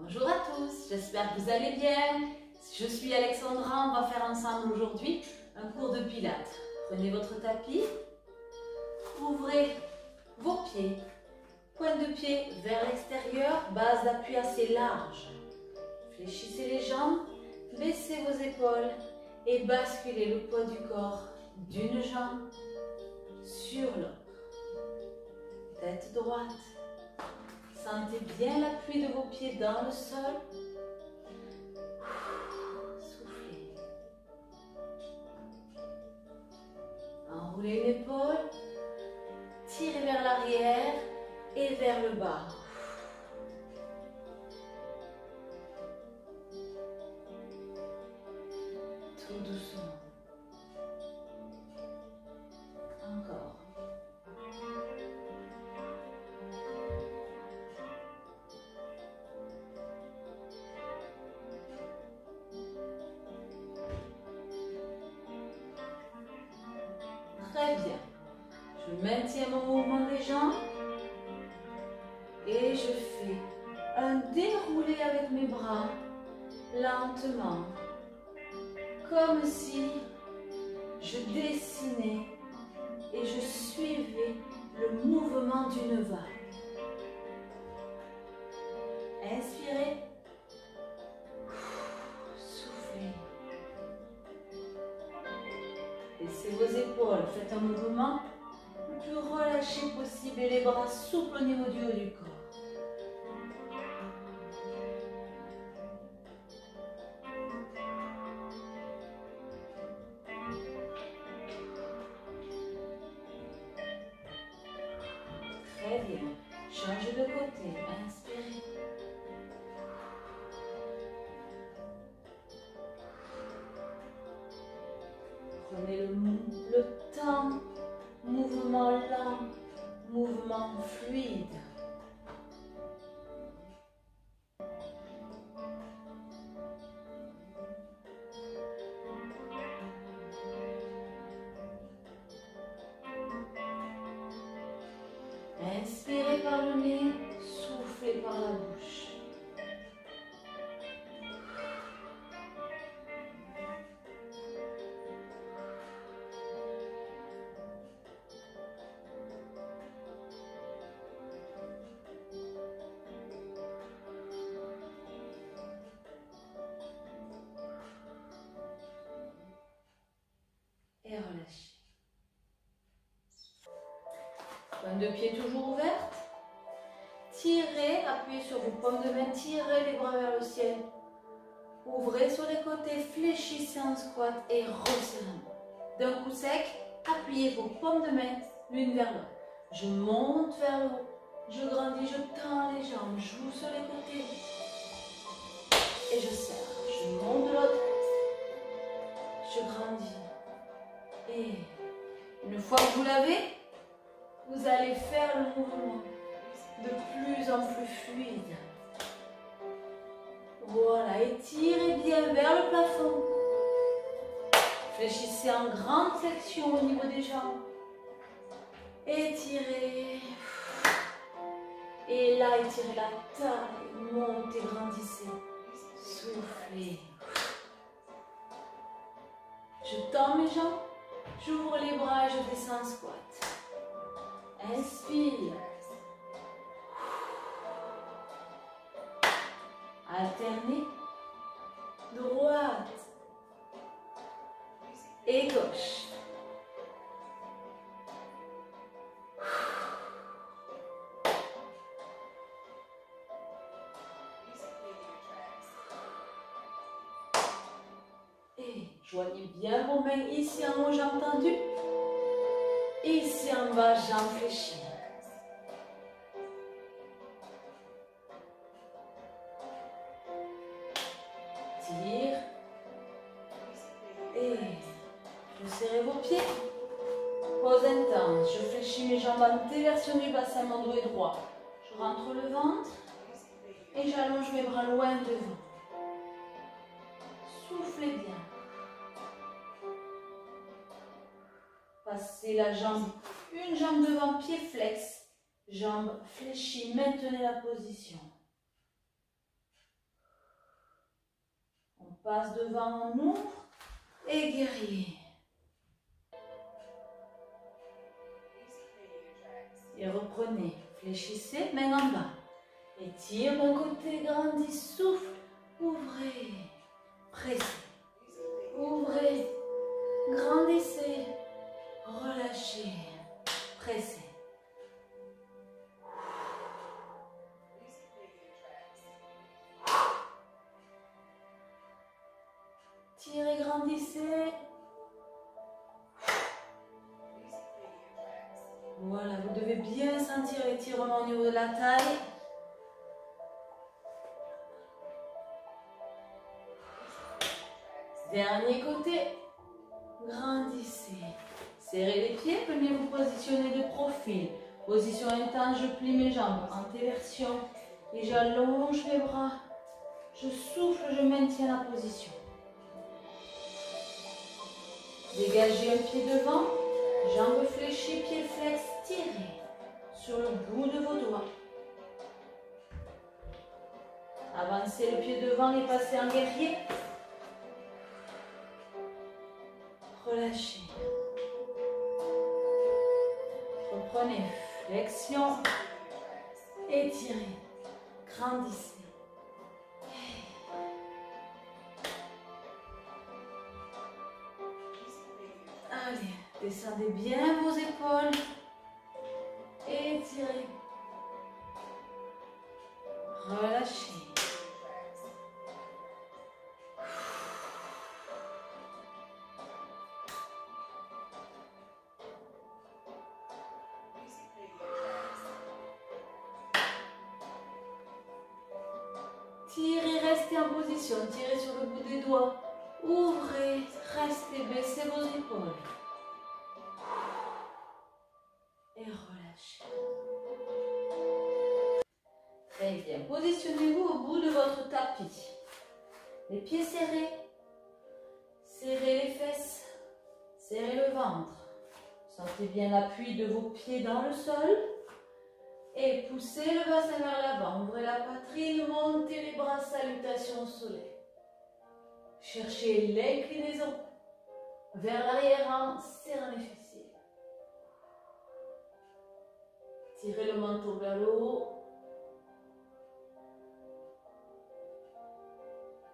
Bonjour à tous, j'espère que vous allez bien. Je suis Alexandra, on va faire ensemble aujourd'hui un cours de pilates. Prenez votre tapis, ouvrez vos pieds, pointe de pied vers l'extérieur, base d'appui assez large. Fléchissez les jambes, baissez vos épaules et basculez le poids du corps d'une jambe sur l'autre. Tête droite. Sentez bien l'appui de vos pieds dans le sol. Soufflez. Enroulez une épaule. Tirez vers l'arrière et vers le bas. Tout doucement. Encore. Très bien. Je maintiens mon mouvement des jambes et je fais un déroulé avec mes bras lentement, comme si je dessinais et je suivais le mouvement d'une vague. Inspirez, soufflez. Baissez vos épaules, faites un mouvement le plus relâché possible et les bras souples au niveau du haut du corps. Très bien. Changez de côté. Inspirez. Prenez le temps. Mouvement lent. Mouvement fluide. Inspirez par le nez, soufflez par la bouche. Et relâchez. Pointe de pied toujours ouverte. Tirez, appuyez sur vos paumes de main, tirez les bras vers le ciel. Ouvrez sur les côtés, fléchissez en squat et resserrez. D'un coup sec, appuyez vos paumes de main l'une vers l'autre. Je monte vers le haut, je grandis, je tends les jambes, j'ouvre sur les côtés et je serre. Je monte de l'autre côté, je grandis. Et une fois que vous l'avez, vous allez faire le mouvement de plus en plus fluide. Voilà, étirez bien vers le plafond. Fléchissez en grande flexion au niveau des jambes. Étirez. Et là, étirez la taille, montez, grandissez. Soufflez. Je tends mes jambes, j'ouvre les bras et je descends en squat. Inspire. Alternez. Droite. Et gauche. Et joignez bien vos mains ici en haut, jambes tendues. Ici en bas, jambes fléchies. Tire. Et resserrez vos pieds. Pause intense. Je fléchis mes jambes en déversion du bassin, mon dos est droit. Je rentre le ventre et j'allonge mes bras loin devant. Soufflez bien. Passez la jambe, une jambe devant, pied flex, jambe fléchie, maintenez la position. passe devant, on ouvre. Et guerrier. Et reprenez. Fléchissez, main en bas. Étire d'un côté, grandis, souffle. Ouvrez. Pressez. Ouvrez. Grandissez. Relâchez. Pressez. Tirez, grandissez. Voilà, vous devez bien sentir l'étirement au niveau de la taille. Dernier côté. Grandissez. Serrez les pieds, venez vous positionner de profil. Position intense, je plie mes jambes. Antéversion. Et j'allonge mes bras. Je souffle, je maintiens la position. Dégagez un pied devant. Jambes fléchies, pieds flex, tirez sur le bout de vos doigts. Avancez le pied devant et passez en guerrier. Relâchez. Reprenez, flexion, étirez, grandissez. Allez, descendez bien vos épaules. Étirez. Relâchez. Tirez, restez en position. Tirez sur le bout des doigts. Ouvrez, restez, baissez vos épaules. Et relâchez. Très bien. Positionnez-vous au bout de votre tapis. Les pieds serrés. Serrez les fesses. Serrez le ventre. Sentez bien l'appui de vos pieds dans le sol. Et poussez le bassin vers l'avant. Ouvrez la poitrine, montez les bras, salutations au soleil. Cherchez l'inclinaison vers l'arrière en serrant les fessiers. Tirez le menton vers le haut.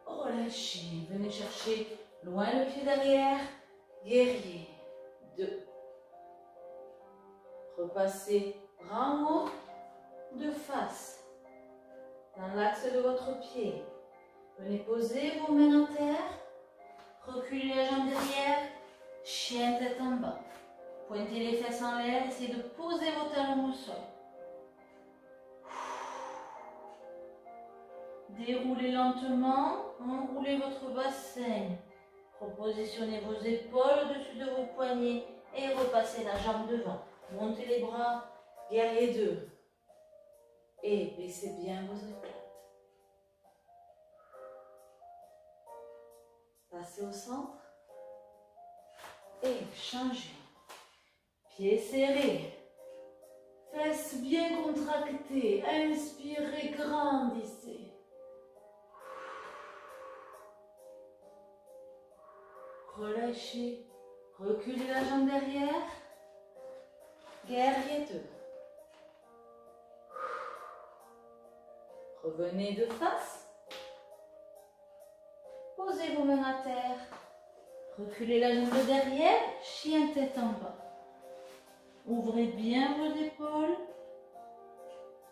Relâchez. Venez chercher loin le pied derrière. Guerrier. 2. Repassez bras en haut. De face. Dans l'axe de votre pied. Venez poser vos mains en terre. Reculez la jambe derrière. Chien tête en bas. Pointez les fesses en l'air. Essayez de poser vos talons au sol. Déroulez lentement. Enroulez votre bassin. Repositionnez vos épaules au-dessus de vos poignets. Et repassez la jambe devant. Montez les bras. Guerrier 2. Et baissez bien vos épaules. Passez au centre. Et changez. Pieds serrés. Fesses bien contractées. Inspirez, grandissez. Relâchez. Reculez la jambe derrière. Guerrier 2. Revenez de face. Posez vos mains à terre. Reculez la jambe derrière. Chien tête en bas. Ouvrez bien vos épaules.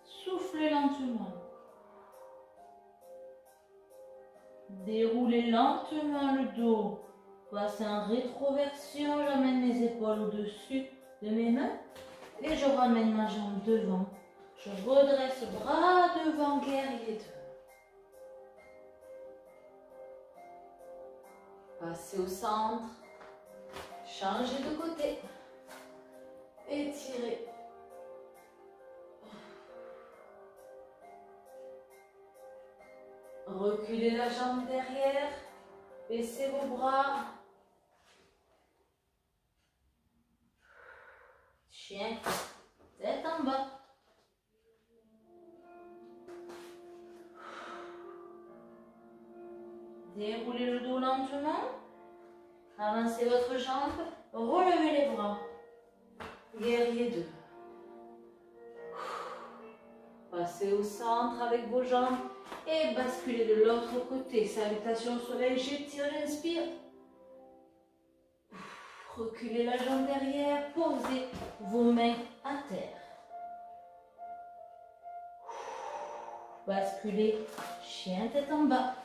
Soufflez lentement. Déroulez lentement le dos. Passez en rétroversion. J'amène mes épaules au-dessus de mes mains. Et je ramène ma jambe devant. Je redresse bras devant, guerrier 2. Passez au centre. Changez de côté. Étirez. Reculez la jambe derrière. Baissez vos bras. Chien. Tête en bas. Déroulez le dos lentement. Avancez votre jambe. Relevez les bras. Guerrier 2. Passez au centre avec vos jambes et basculez de l'autre côté. Salutation soleil, j'étire, j'inspire. Reculez la jambe derrière, posez vos mains à terre. Basculez, chien tête en bas.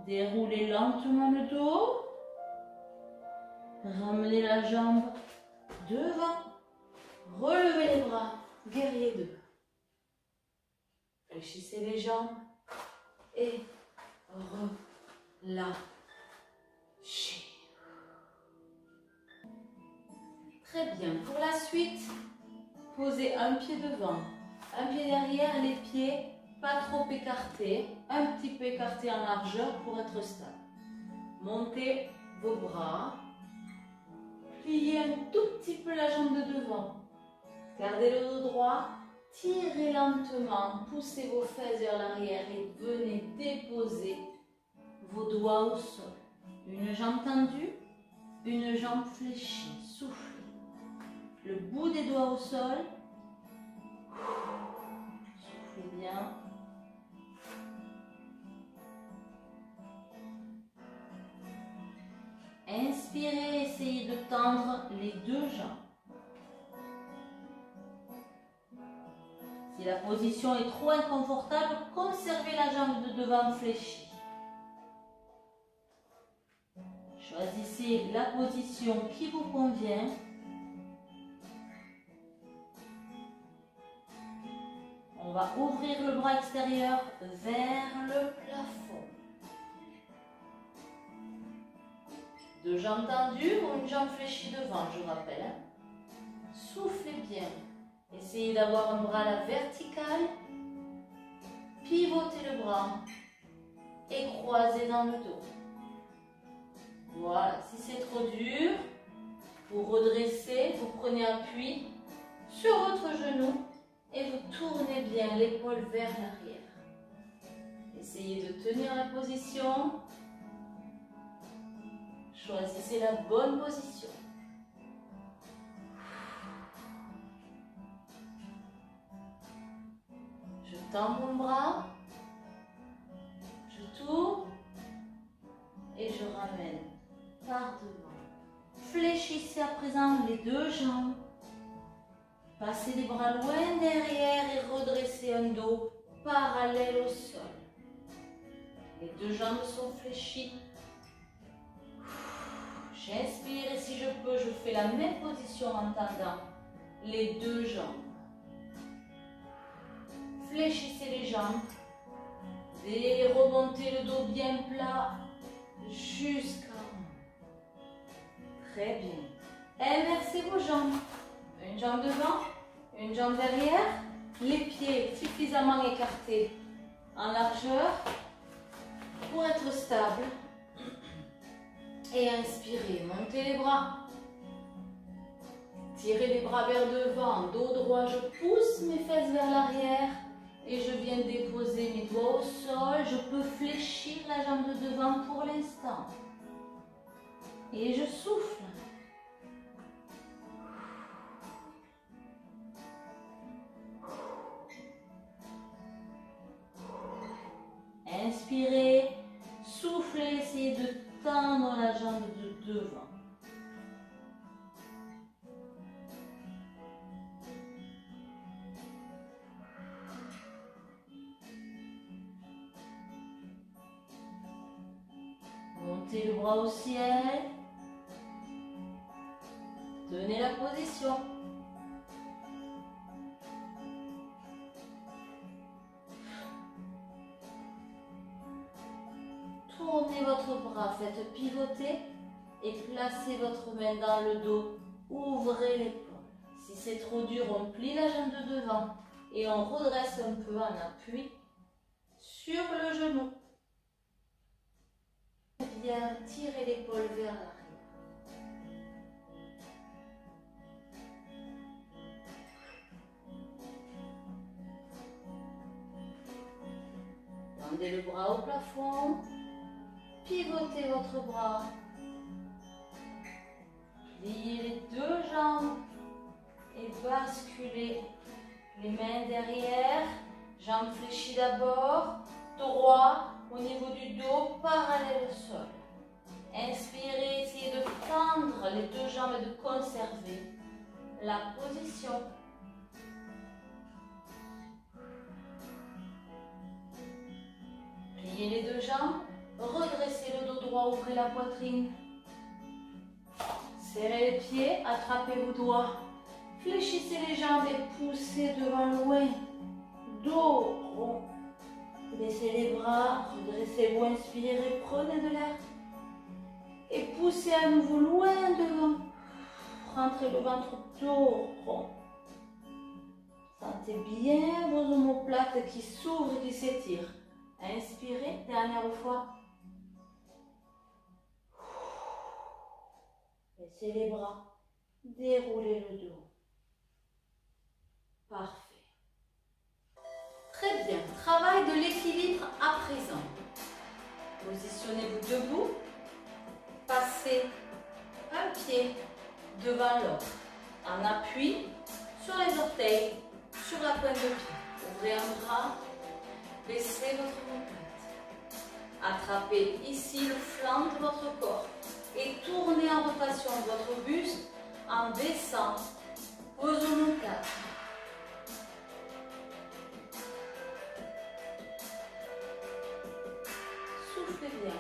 Déroulez lentement le dos. Ramenez la jambe devant. Relevez les bras. Guerrier 2. Fléchissez les jambes. Et relâchez. Très bien. Pour la suite, posez un pied devant, un pied derrière, les pieds pas trop écartés, un petit peu écartés en largeur pour être stable. Montez vos bras, pliez un tout petit peu la jambe de devant. Gardez le dos droit, tirez lentement, poussez vos fesses vers l'arrière et venez déposer vos doigts au sol. Une jambe tendue, une jambe fléchie. Soufflez. Le bout des doigts au sol. Soufflez bien. Inspirez, essayez de tendre les deux jambes. Si la position est trop inconfortable, conservez la jambe de devant fléchie. Choisissez la position qui vous convient. On va ouvrir le bras extérieur vers le plafond. Deux jambes tendues ou une jambe fléchie devant, je rappelle. Soufflez bien. Essayez d'avoir un bras à la verticale. Pivotez le bras et croisez dans le dos. Voilà, si c'est trop dur, vous redressez, vous prenez appui sur votre genou et vous tournez bien l'épaule vers l'arrière. Essayez de tenir la position. Choisissez la bonne position. Je tends mon bras, je tourne et je ramène par devant. Fléchissez à présent les deux jambes. Passez les bras loin derrière et redressez un dos parallèle au sol. Les deux jambes sont fléchies. J'inspire et si je peux, je fais la même position en tendant les deux jambes. Fléchissez les jambes et remontez le dos bien plat jusqu'à haut. Très bien. Inversez vos jambes. Une jambe devant, une jambe derrière. Les pieds suffisamment écartés en largeur pour être stable. Et inspirez, montez les bras. Tirez les bras vers devant, dos droit, je pousse mes fesses vers l'arrière et je viens déposer mes doigts au sol. Je peux fléchir la jambe de devant pour l'instant. Et je souffle. Inspirez, soufflez, essayez de tendre la jambe de devant. Montez le bras au ciel. Tenez la position. Tournez votre bras, faites pivoter et placez votre main dans le dos. Ouvrez l'épaule. Si c'est trop dur, on plie la jambe de devant et on redresse un peu en appui sur le genou. Bien, tirez l'épaule vers l'arrière. Tendez le bras au plafond. Pivotez votre bras. Pliez les deux jambes et basculez les mains derrière. Jambes fléchies d'abord. Droit au niveau du dos, parallèle au sol. Inspirez, essayez de tendre les deux jambes et de conserver la position. Pliez les deux jambes, redressez le dos droit, ouvrez la poitrine. Serrez les pieds, attrapez vos doigts. Fléchissez les jambes et poussez devant loin. Dos rond. Baissez les bras, redressez-vous, inspirez, prenez de l'air. Et poussez à nouveau loin devant. Rentrez le ventre dos rond. Sentez bien vos omoplates qui s'ouvrent et qui s'étirent. Inspirez, dernière fois. Baissez les bras, déroulez le dos. Parfait. Très bien, travail de l'équilibre à présent. Positionnez-vous debout. Passez un pied devant l'autre. En appui sur les orteils, sur la pointe de pied. Ouvrez un bras, baissez votre omoplate. Attrapez ici le flanc de votre corps et tournez en rotation votre buste en baissant vos omoplates. Soufflez bien.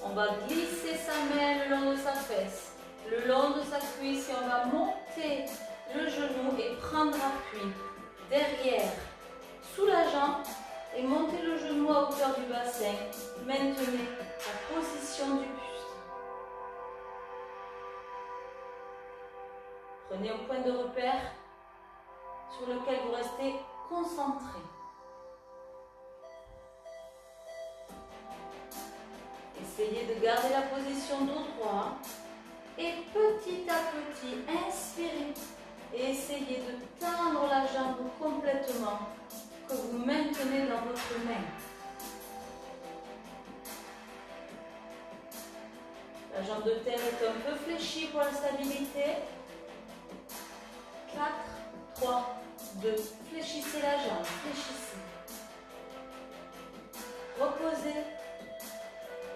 On va glisser sa main le long de sa fesse, le long de sa cuisse et on va monter le genou et prendre appui derrière, sous la jambe et monter le genou à hauteur du bassin. Maintenez la position du buste. Prenez un point de repère sur lequel vous restez concentré. Essayez de garder la position dos droit et petit à petit, inspirez et essayez de tendre la jambe complètement que vous maintenez dans votre main. La jambe de terre est un peu fléchie pour la stabilité. 4, 3, 2. Fléchissez la jambe, fléchissez. Reposez.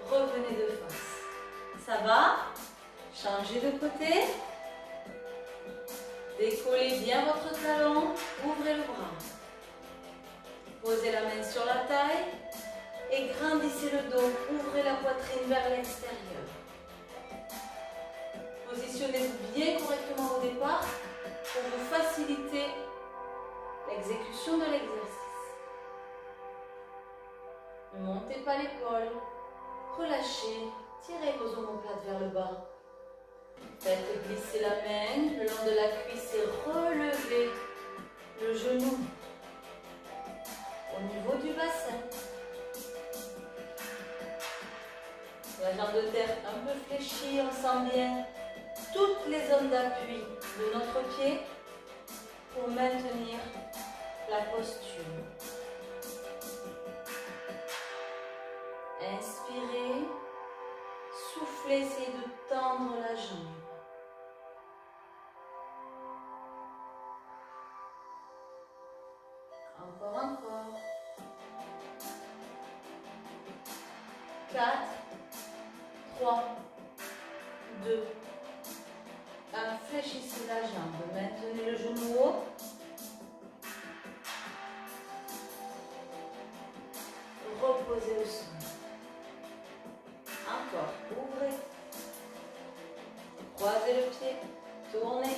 Revenez de face. Ça va? Changez de côté. Décollez bien votre talon. Ouvrez le bras. Posez la main sur la taille et grandissez le dos. Ouvrez la poitrine vers l'extérieur. Positionnez-vous bien correctement au départ pour vous faciliter l'exécution de l'exercice. Ne montez pas l'épaule. Relâchez, tirez vos omoplates vers le bas. Faites glisser la main le long de la cuisse et relevez le genou au niveau du bassin. La jambe de terre un peu fléchie, on sent bien toutes les zones d'appui de notre pied pour maintenir la posture. Inspirez, soufflez, essayez de tendre la jambe. Encore. 4, 3, 2, 1. Fléchissez la jambe, maintenez le genou haut. Reposez au sol. Encore, ouvrez. Croisez le pied, tournez.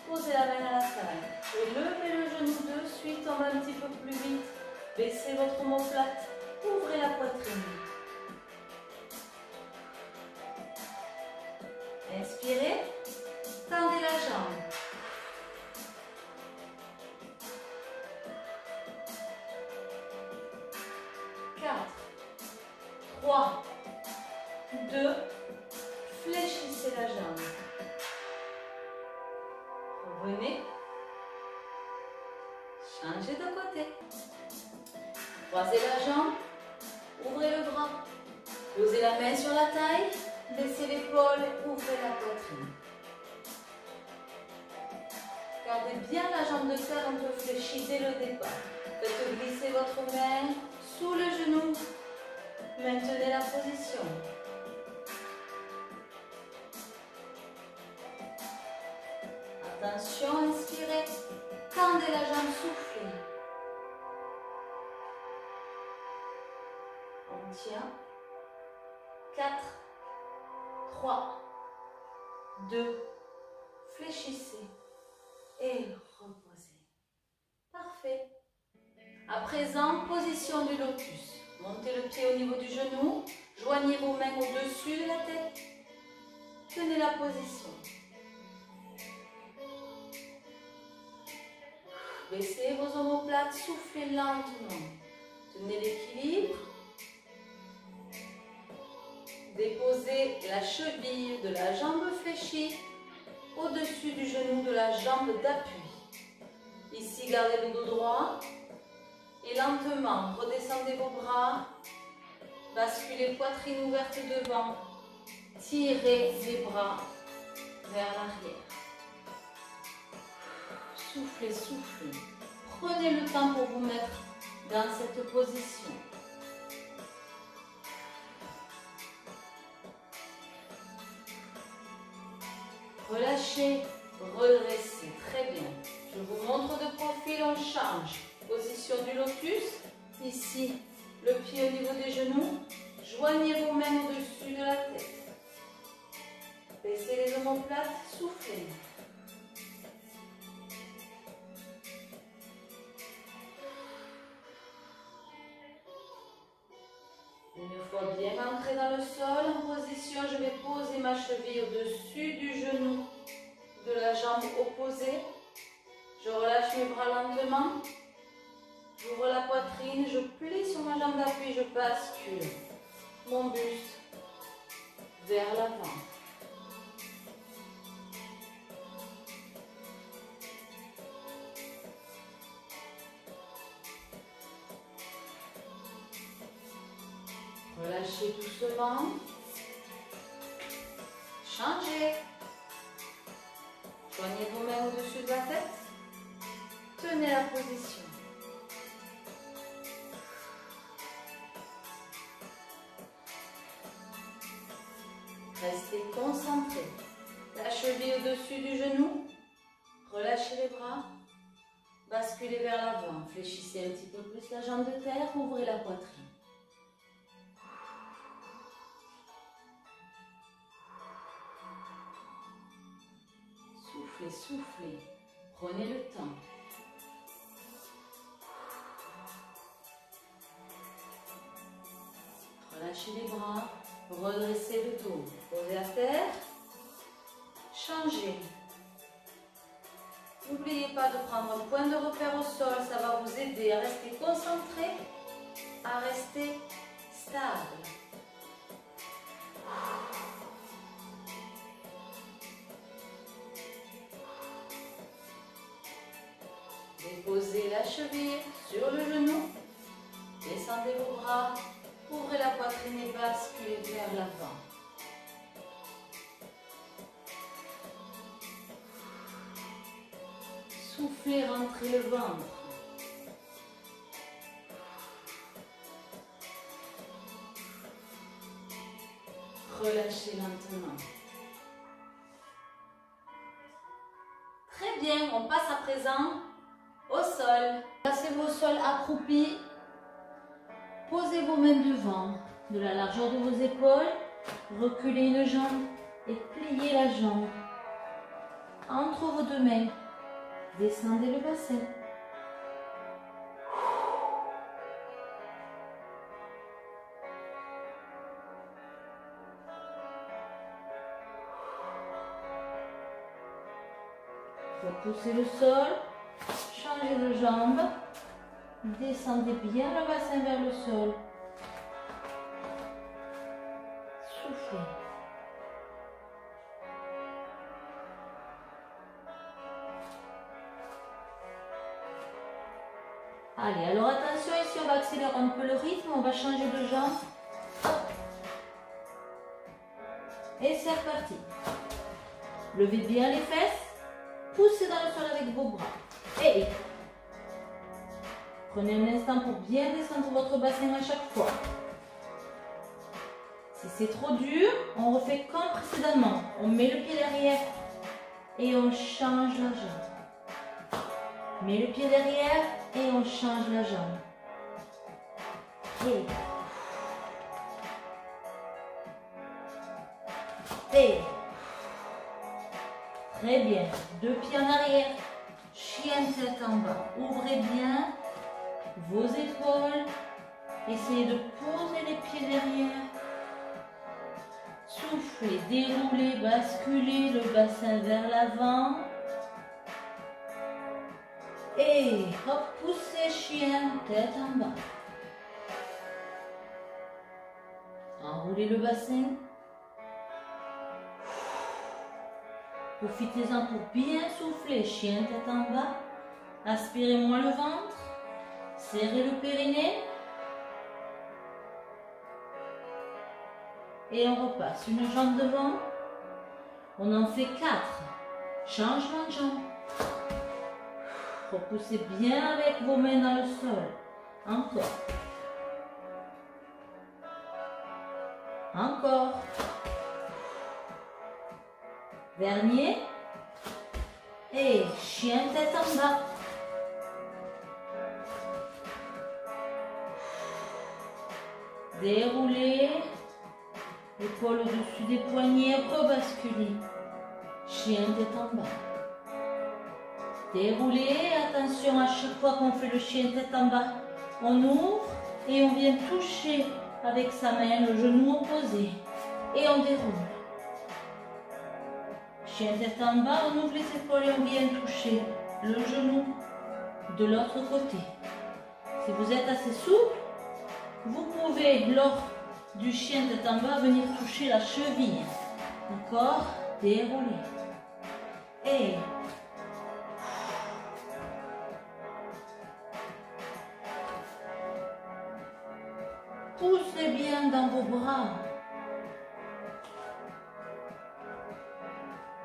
Posez la main à la taille. Et levez le genou de suite, on va un petit peu plus vite. Baissez votre omoplate, ouvrez la poitrine. Inspirez, tendez la jambe. Quatre, 3, 2, fléchissez la jambe. Revenez. côté. Croisez la jambe, ouvrez le bras. Posez la main sur la taille, baissez l'épaule, ouvrez la poitrine. Gardez bien la jambe de terre un peu fléchie dès le départ. Faites glisser votre main sous le genou. Maintenez la position. Attention, inspirez. Tendez la jambe, soufflez. On tient. 4, 3, 2, fléchissez et reposez. Parfait. À présent, position du lotus. Montez le pied au niveau du genou, joignez vos mains au-dessus de la tête. Tenez la position. Baissez vos omoplates, soufflez lentement. Tenez l'équilibre. Déposez la cheville de la jambe fléchie au-dessus du genou de la jambe d'appui. Ici, gardez le dos droit. Et lentement, redescendez vos bras. Basculez poitrine ouverte devant. Tirez les bras vers l'arrière. Soufflez, soufflez. Prenez le temps pour vous mettre dans cette position. Relâchez, redressez. Très bien. Je vous montre de profil, on change. Position du lotus. Ici, le pied au niveau des genoux. Joignez vos mains au-dessus de la tête. Baissez les omoplates, soufflez. Une fois bien ancré dans le sol, en position, je vais poser ma cheville au-dessus du genou de la jambe opposée. Je relâche mes bras lentement. J'ouvre la poitrine, je plie sur ma jambe d'appui, je bascule mon buste vers l'avant. Relâchez doucement. Changez. Joignez vos mains au-dessus de la tête. Tenez la position. Restez concentré. La cheville au-dessus du genou. Relâchez les bras. Basculez vers l'avant. Fléchissez un petit peu plus la jambe de terre. Ouvrez la poitrine. Soufflez, soufflez. Prenez le temps. Relâchez les bras. Redressez le dos. Posez à terre. Changez. N'oubliez pas de prendre un point de repère au sol. Ça va vous aider à rester concentré, à rester stable. Déposez la cheville sur le genou. Descendez vos bras. Ouvrez la poitrine et basculez vers l'avant. Soufflez, rentrez le ventre. Relâchez lentement. Très bien, on passe à présent au sol. Placez-vous au sol accroupi. Posez vos mains devant, de la largeur de vos épaules. Reculez une jambe et pliez la jambe. Entre vos deux mains, descendez le bassin. Repoussez le sol, changez de jambe. Descendez bien le bassin vers le sol. Soufflez. Allez, alors attention, ici on va accélérer un peu le rythme, on va changer de jambe. Hop. Et c'est reparti. Levez bien les fesses, poussez dans le sol avec vos bras. Et prenez un instant pour bien descendre votre bassin à chaque fois. Si c'est trop dur, on refait comme précédemment. On met le pied derrière et on change la jambe. Mets le pied derrière et on change la jambe. Et très bien. Deux pieds en arrière. Chien tête en bas. Ouvrez bien vos épaules. Essayez de poser les pieds derrière. Soufflez, déroulez, basculez le bassin vers l'avant. Et hop, poussez chien, tête en bas. Enroulez le bassin. Profitez-en pour bien souffler, chien, tête en bas. Aspirez moins le ventre. Serrez le périnée. Et on repasse une jambe devant. On en fait 4. Changement de jambe. Repoussez bien avec vos mains dans le sol. Encore. Encore. Dernier. Et chien tête en bas. Déroulez. Épaule au-dessus des poignets, rebasculez. Chien tête en bas. Déroulez, attention à chaque fois qu'on fait le chien tête en bas, on ouvre et on vient toucher avec sa main le genou opposé. Et on déroule. Chien tête en bas, on ouvre les épaules et on vient toucher le genou de l'autre côté. Si vous êtes assez souple, vous pouvez, lors du chien tête en bas, venir toucher la cheville. D'accord? Déroulez. Et poussez bien dans vos bras.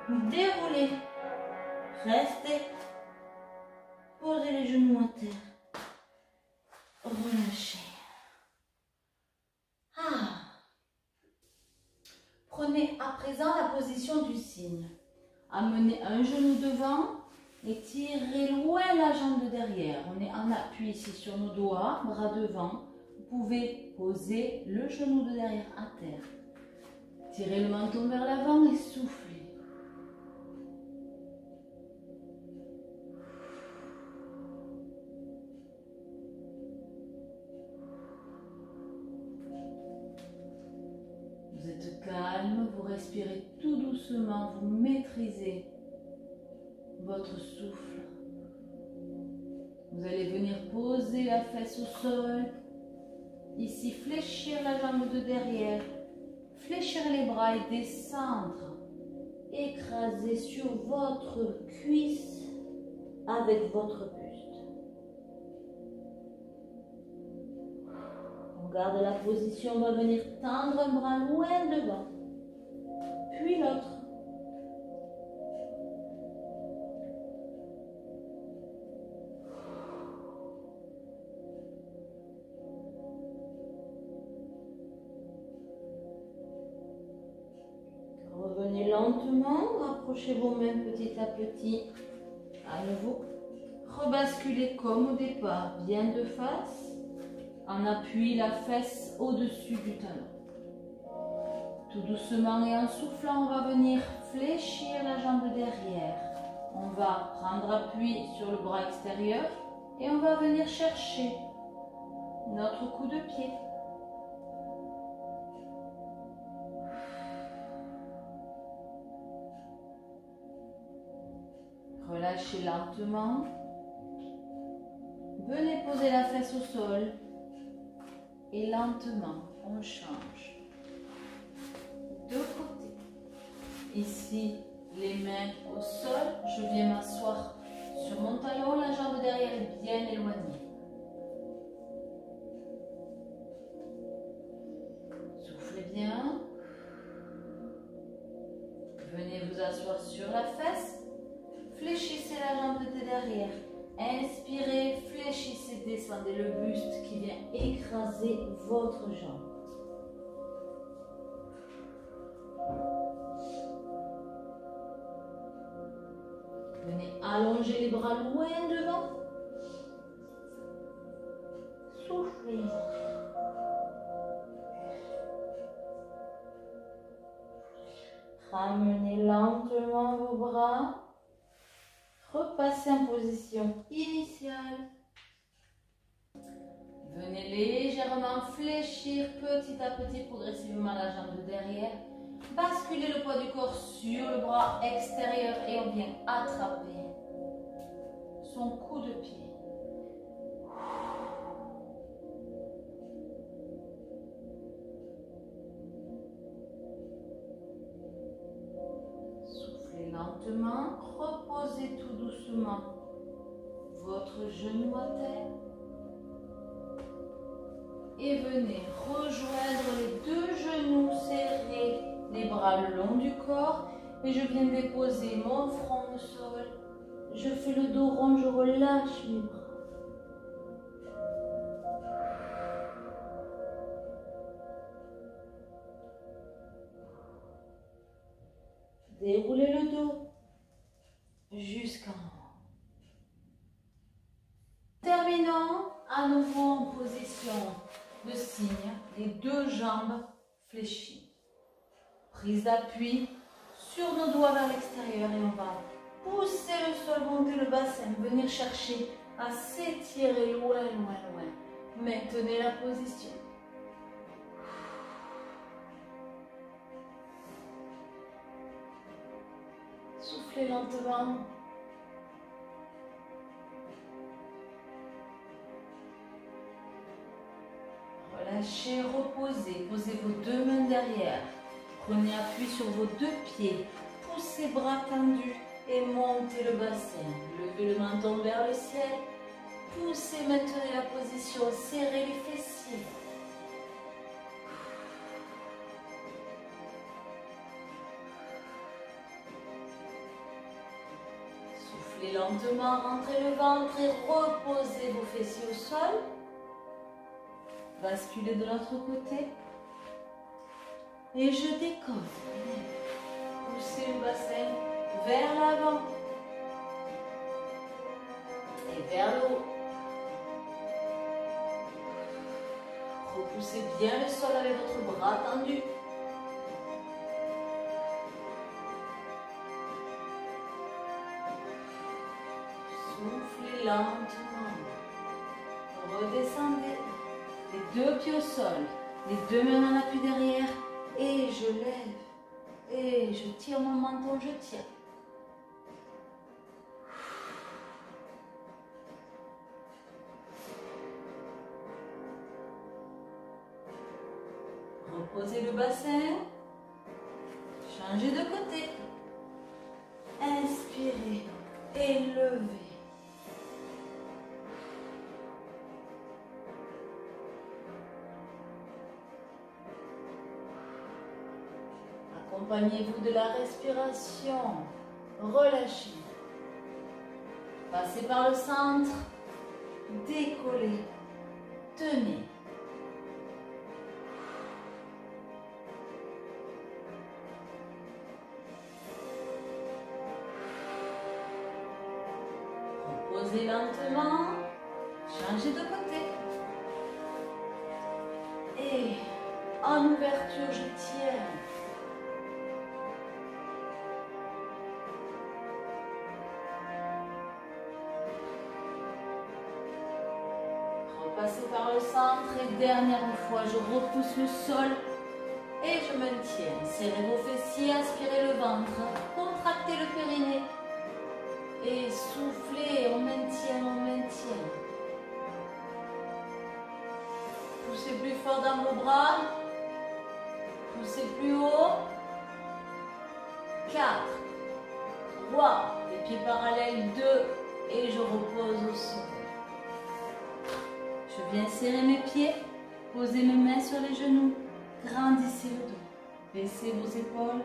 Déroulez. Restez. Posez les genoux à terre. Relâchez. Prenez à présent la position du cygne. Amenez un genou devant et tirez loin la jambe de derrière. On est en appui ici sur nos doigts, bras devant. Vous pouvez poser le genou de derrière à terre. Tirez le menton vers l'avant et soufflez. Vous êtes calme, vous respirez tout doucement, vous maîtrisez votre souffle. Vous allez venir poser la fesse au sol. Ici, fléchir la jambe de derrière. Fléchir les bras et descendre. Écraser sur votre cuisse avec votre buste. On garde la position, on va venir tendre un bras loin devant. Puis l'autre. Revenez lentement, rapprochez vos mains petit à petit. À nouveau, rebasculez comme au départ, bien de face. En appui la fesse au-dessus du talon. Tout doucement et en soufflant, on va venir fléchir la jambe derrière. On va prendre appui sur le bras extérieur et on va venir chercher notre coup de pied. Relâchez lentement. Venez poser la fesse au sol. Et lentement, on change. De côté. Ici, les mains au sol. Je viens m'asseoir sur mon talon. La jambe derrière est bien éloignée. asseoir sur la fesse. Fléchissez la jambe de derrière. Inspirez, fléchissez, descendez le buste qui vient écraser votre jambe. Venez allonger les bras loin devant. Soufflez. Ramenez lentement vos bras. Repassez en position initiale. Venez légèrement fléchir petit à petit, progressivement la jambe de derrière. Basculez le poids du corps sur le bras extérieur et on vient attraper son coup de pied. Soufflez lentement, reposez tout doucement votre genou à terre. Et venez rejoindre les deux genoux serrés, les bras le long du corps. Et je viens déposer mon front au sol. Je fais le dos rond, je relâche mes bras. Déroulez le dos jusqu'en haut. Terminons à nouveau en position de cygne, les deux jambes fléchies. Prise d'appui sur nos doigts vers l'extérieur et on va pousser le sol, monter le bassin, venir chercher à s'étirer loin, loin, loin. Maintenez la position. Soufflez lentement. Relâchez, reposez. Posez vos deux mains derrière. Prenez appui sur vos deux pieds. Poussez bras tendus et montez le bassin. Levez le menton vers le ciel. Poussez, maintenez la position. Serrez les fessiers. Soufflez lentement, rentrez le ventre et reposez vos fessiers au sol. Basculez de l'autre côté. Et je décolle. Poussez le bassin vers l'avant. Et vers le haut. Repoussez bien le sol avec votre bras tendu. Soufflez lentement. Redescendez. Les deux pieds au sol. Les deux mains en appui derrière. Et je lève. Et je tire mon menton, je tire. Reposez le bassin. Changez de côté. Inspirez et levez. Accompagnez-vous de la respiration. Relâchez. Passez par le centre. Décollez. Tenez. Reposez lentement. Changez de côté. Et en ouverture, je tiens. Repassez par le centre et dernière fois, je repousse le sol et je maintiens. Serrez vos fessiers, aspirez le ventre, contractez le périnée et soufflez, on maintient, on maintient. Poussez plus fort dans vos bras, poussez plus haut. 4, 3, les pieds parallèles, 2 et je repose au sol. Je viens serrer mes pieds, posez mes mains sur les genoux, grandissez le dos, baissez vos épaules,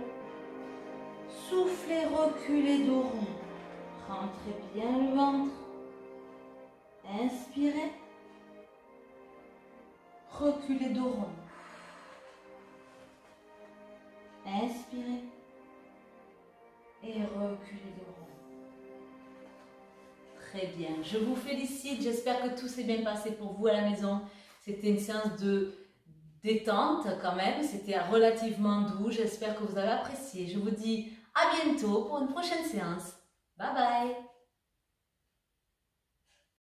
Soufflez, reculez, dos rond. Rentrez bien le ventre. Inspirez. Reculez, dos rond. Inspirez. Et reculez, dos rond. Très bien. Je vous félicite. J'espère que tout s'est bien passé pour vous à la maison. C'était une séance de détente quand même. C'était relativement doux. J'espère que vous avez apprécié. Je vous dis à bientôt pour une prochaine séance. Bye bye.